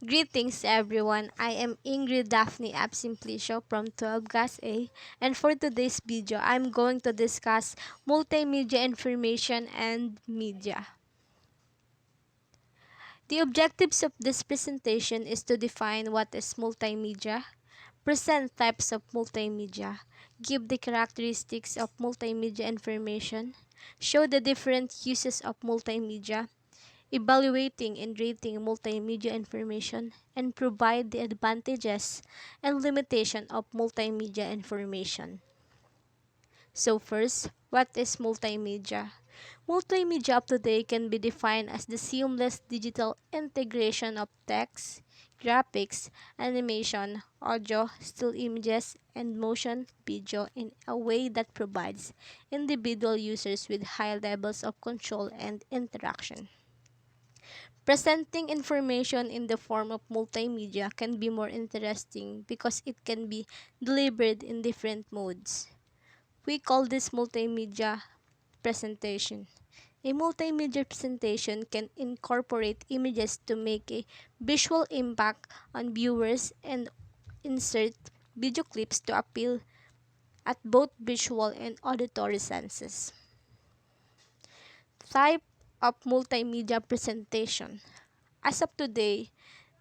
Greetings everyone, I am Ingrid Daphne Absimplicio from 12 Gas A, and for today's video I'm going to discuss multimedia information and media. The objectives of this presentation is to define what is multimedia, present types of multimedia, give the characteristics of multimedia information, show the different uses of multimedia, evaluating and rating multimedia information, and provide the advantages and limitation of multimedia information. So first, what is multimedia? Multimedia of today can be defined as the seamless digital integration of text, graphics, animation, audio, still images, and motion video in a way that provides individual users with high levels of control and interaction. Presenting information in the form of multimedia can be more interesting because it can be delivered in different modes. We call this multimedia presentation. A multimedia presentation can incorporate images to make a visual impact on viewers and insert video clips to appeal at both visual and auditory senses. Type of multimedia presentation. As of today,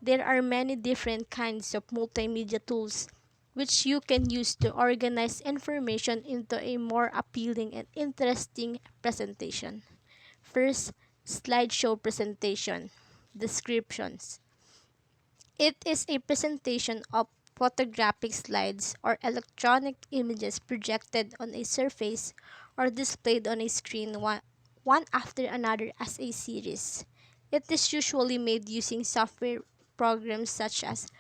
there are many different kinds of multimedia tools which you can use to organize information into a more appealing and interesting presentation. First, slideshow presentation. Descriptions. It is a presentation of photographic slides or electronic images projected on a surface or displayed on a screen one after another as a series. It is usually made using software programs such as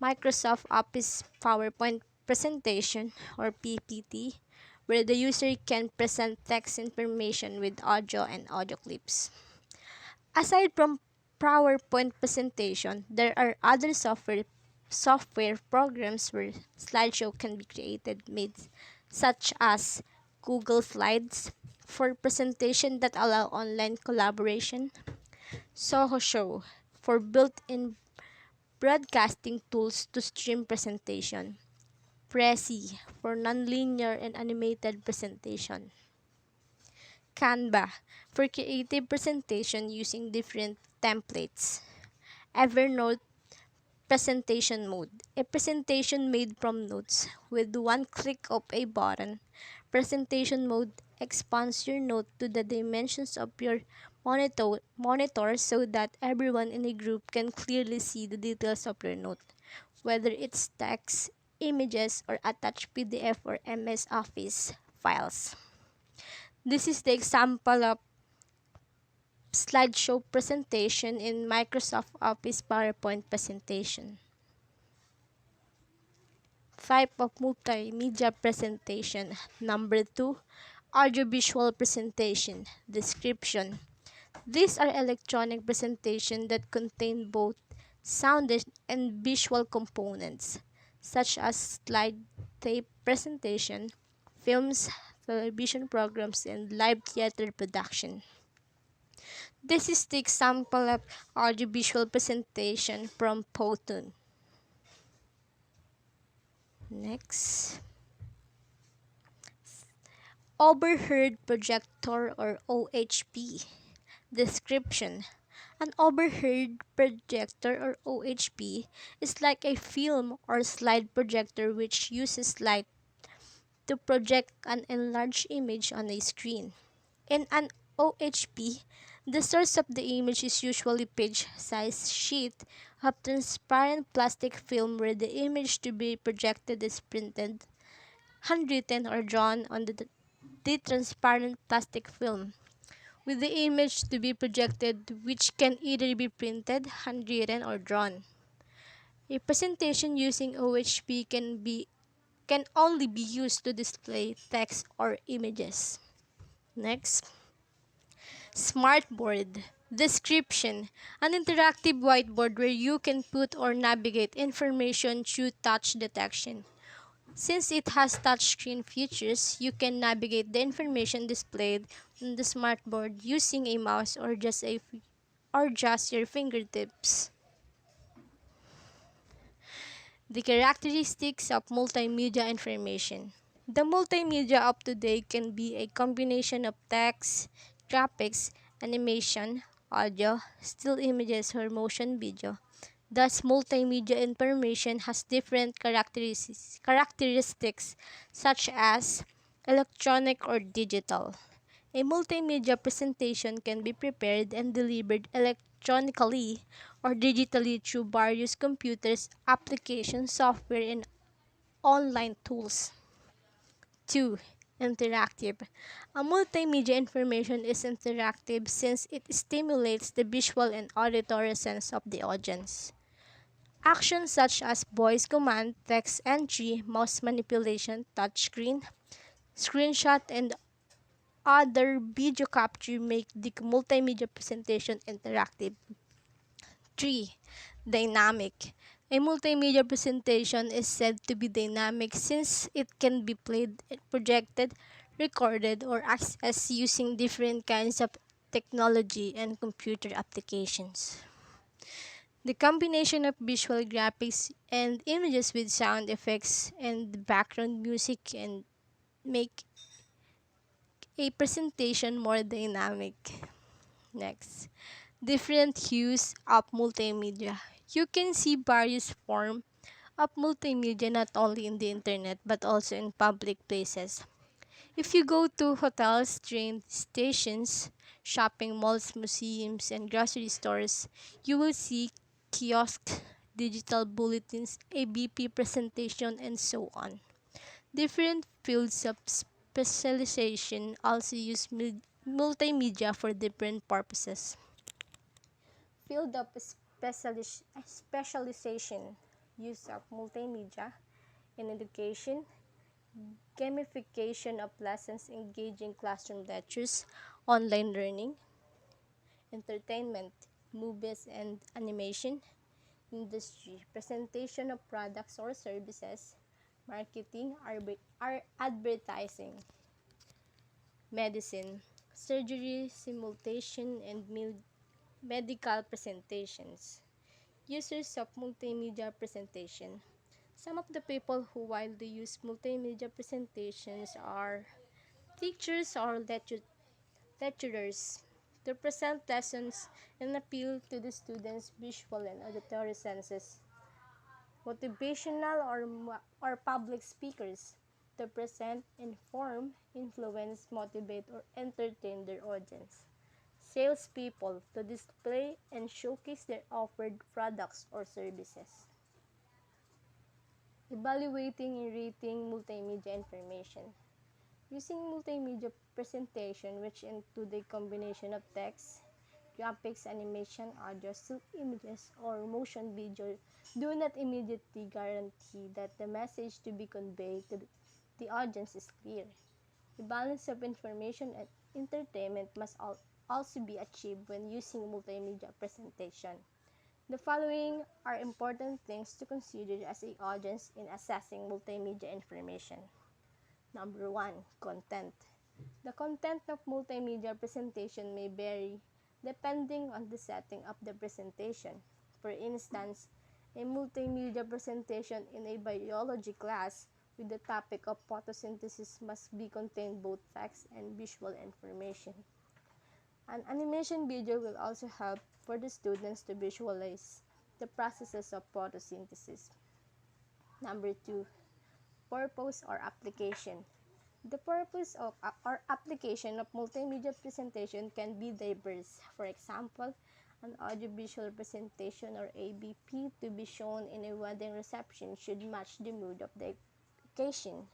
Microsoft Office PowerPoint presentation or PPT, where the user can present text information with audio and audio clips. Aside from PowerPoint presentation, there are other software programs where slideshow can be created made such as Google Slides for presentation that allow online collaboration, Soho Show for built-in broadcasting tools to stream presentation, Prezi for nonlinear and animated presentation, Canva for creative presentation using different templates, Evernote presentation mode, a presentation made from notes with one click of a button. Presentation mode expands your note to the dimensions of your monitor so that everyone in a group can clearly see the details of your note, whether it's text, images, or attached PDF or MS Office files. This is the example of slideshow presentation in Microsoft Office PowerPoint presentation. Type of multimedia presentation. Number 2, audiovisual presentation. Description. These are electronic presentations that contain both sound and visual components, such as slide tape presentation, films, television programs, and live theater production. This is the example of audiovisual presentation from Photon. Next, overhead projector or OHP. Description. An overhead projector or OHP is like a film or slide projector which uses light to project an enlarged image on a screen. In an OHP, the source of the image is usually page-sized sheet of transparent plastic film where the image to be projected is printed, handwritten, or drawn on the transparent plastic film, with the image to be projected which can either be printed, handwritten, or drawn. A presentation using OHP can only be used to display text or images. Next, Smartboard. Description. An interactive whiteboard where you can put or navigate information through touch detection. Since it has touchscreen features, you can navigate the information displayed on the smartboard using a mouse or just your fingertips. The characteristics of multimedia information. The multimedia of today can be a combination of text, graphics, animation, audio, still images, or motion video. Thus, multimedia information has different characteristics such as electronic or digital. A multimedia presentation can be prepared and delivered electronically or digitally through various computers, applications, software, and online tools. 2. Interactive. A multimedia information is interactive since it stimulates the visual and auditory sense of the audience. Actions such as voice command, text entry, mouse manipulation, touchscreen, screenshot, and other video capture make the multimedia presentation interactive. 3. Dynamic. A multimedia presentation is said to be dynamic since it can be played, projected, recorded, or accessed using different kinds of technology and computer applications. The combination of visual graphics and images with sound effects and background music can make a presentation more dynamic. Next, different hues of multimedia. You can see various forms of multimedia not only in the internet but also in public places. If you go to hotels, train stations, shopping malls, museums, and grocery stores, you will see kiosks, digital bulletins, ABP presentation, and so on. Different fields of specialization also use multimedia for different purposes. Field of specialization, use of multimedia in education, gamification of lessons, engaging classroom lectures, online learning, entertainment, movies and animation, industry, presentation of products or services, marketing, advertising, medicine, surgery, simulation, and medical presentations. Users of multimedia presentation. Some of the people who widely use multimedia presentations are teachers or lecturers to present lessons and appeal to the students' visual and auditory senses. Motivational or public speakers to present, inform, influence, motivate, or entertain their audience. Salespeople to display and showcase their offered products or services. Evaluating and rating multimedia information. Using multimedia presentation which include a combination of text, graphics, animation, audio, still images, or motion video do not immediately guarantee that the message to be conveyed to the audience is clear. The balance of information and entertainment must also be achieved when using multimedia presentation. The following are important things to consider as an audience in assessing multimedia information. Number 1. Content. The content of multimedia presentation may vary depending on the setting of the presentation. For instance, a multimedia presentation in a biology class with the topic of photosynthesis must be contain both text and visual information. An animation video will also help for the students to visualize the processes of photosynthesis. Number 2. Purpose or application. The purpose of or application of multimedia presentation can be diverse. For example, an audiovisual presentation or ABP to be shown in a wedding reception should match the mood of the occasion.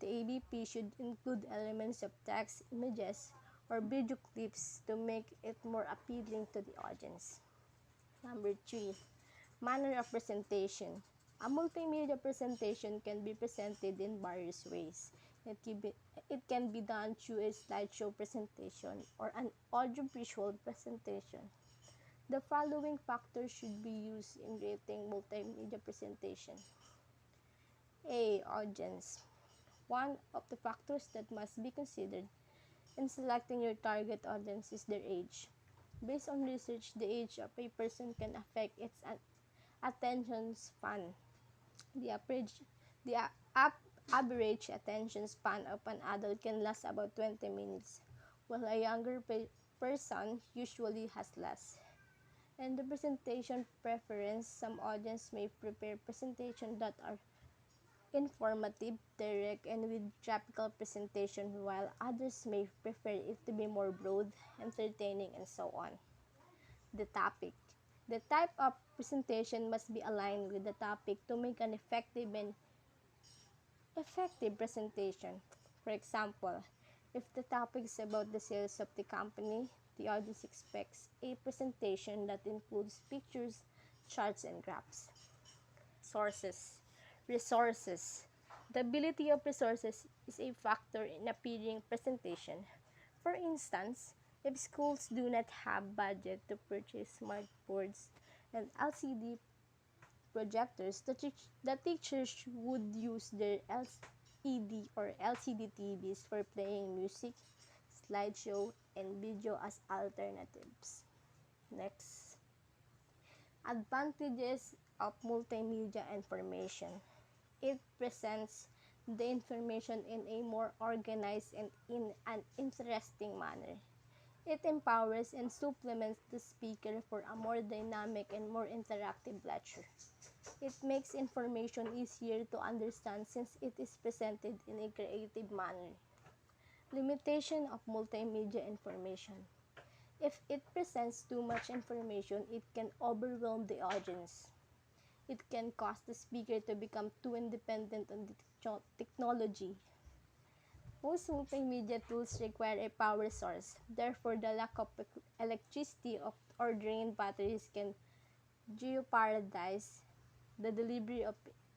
The ABP should include elements of text, images, or video clips to make it more appealing to the audience. Number 3. Manner of presentation. A multimedia presentation can be presented in various ways. It can be done through a slideshow presentation or an audiovisual presentation. The following factors should be used in rating multimedia presentation. A. Audience. One of the factors that must be considered in selecting your target audience is their age. Based on research, the age of a person can affect its attention span. The average, the a- ap- average attention span of an adult can last about 20 minutes, while a younger person usually has less. And the presentation preference, some audience may prepare presentations that are informative, direct, and with graphical presentation, while others may prefer it to be more broad, entertaining, and so on. The topic. The type of presentation must be aligned with the topic to make an effective presentation. For example, if the topic is about the sales of the company, the audience expects a presentation that includes pictures, charts, and graphs. Sources. Resources. The ability of resources is a factor in appearing presentation. For instance, if schools do not have budget to purchase smart boards and LCD projectors, the teachers would use their LED or LCD TVs for playing music, slideshow, and video as alternatives. Next. Advantages of multimedia information. It presents the information in a more organized and in an interesting manner. It empowers and supplements the speaker for a more dynamic and more interactive lecture. It makes information easier to understand since it is presented in a creative manner. Limitation of multimedia information. If it presents too much information, it can overwhelm the audience. It can cause the speaker to become too independent on the technology. Most multimedia tools require a power source. Therefore, the lack of electricity or drained batteries can jeopardize the delivery of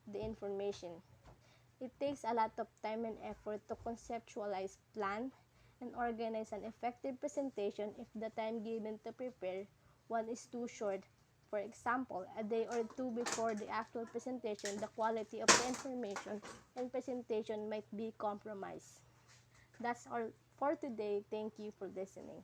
the information. It takes a lot of time and effort to conceptualize, plan, and organize an effective presentation if the time given to prepare one is too short. For example, a day or two before the actual presentation, the quality of the information and presentation might be compromised. That's all for today. Thank you for listening.